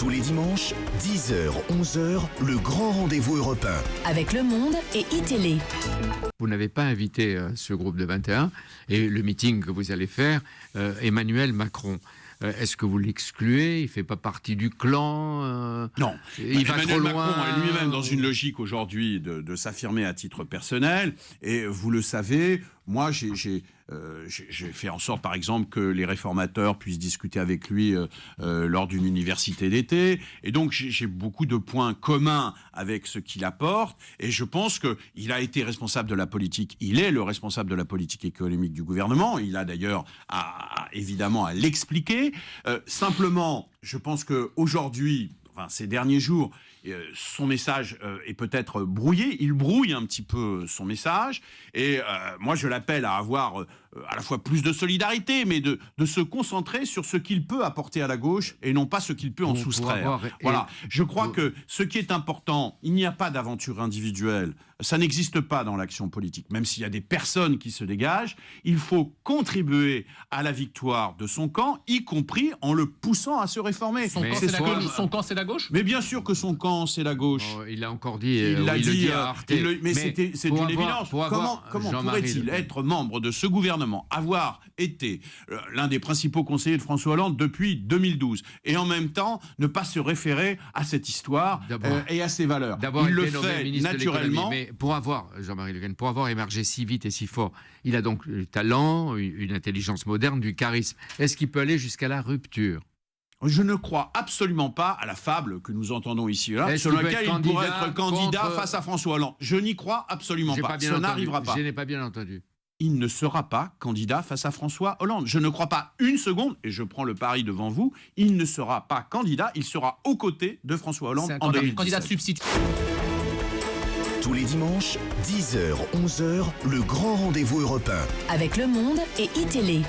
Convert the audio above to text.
Tous les dimanches, 10h, 11h, le grand rendez-vous européen. Avec Le Monde et iTélé. Vous n'avez pas invité ce groupe de 21 et le meeting que vous allez faire, Emmanuel Macron. Est-ce que vous l'excluez? Il ne fait pas partie du clan Non. Il va trop loin. Macron est lui-même dans une logique aujourd'hui de s'affirmer à titre personnel. Et vous le savez, moi, j'ai fait en sorte, par exemple, que les réformateurs puissent discuter avec lui lors d'une université d'été. Et donc, j'ai beaucoup de points communs avec ce qu'il apporte. Et je pense qu'il a été responsable de la politique. Il est le responsable de la politique économique du gouvernement. Il a d'ailleurs évidemment à l'expliquer. Simplement, je pense qu'aujourd'hui, ces derniers jours, son message est peut-être brouillé. Il brouille un petit peu son message. Et moi, je l'appelle à avoir à la fois plus de solidarité, mais de se concentrer sur ce qu'il peut apporter à la gauche et non pas ce qu'il peut en soustraire. Voilà. Je crois que ce qui est important, il n'y a pas d'aventure individuelle. Ça n'existe pas dans l'action politique. Même s'il y a des personnes qui se dégagent, il faut contribuer à la victoire de son camp, y compris en le poussant à se réformer. Son camp, c'est la gauche? Mais bien sûr que son camp, c'est la gauche. Il a encore dit. Il l'a dit à Arte. Mais c'est une évidence. Comment pourrait-il être membre de ce gouvernement, avoir été l'un des principaux conseillers de François Hollande depuis 2012, et en même temps ne pas se référer à cette histoire et à ses valeurs? Il le fait naturellement. Mais pour avoir, Jean-Marie Le Guen, pour avoir émergé si vite et si fort, il a donc du talent, une intelligence moderne, du charisme. Est-ce qu'il peut aller jusqu'à la rupture? Je ne crois absolument pas à la fable que nous entendons ici et là, selon laquelle il pourrait être candidat face à François Hollande. Je n'y crois absolument pas. Ça n'arrivera pas. Je n'ai pas bien entendu. Il ne sera pas candidat face à François Hollande. Je ne crois pas une seconde, et je prends le pari devant vous, il ne sera pas candidat, il sera aux côtés de François Hollande en 2017. Candidat substitut. Tous les dimanches, 10h, 11h, le grand rendez-vous européen. Avec Le Monde et iTélé.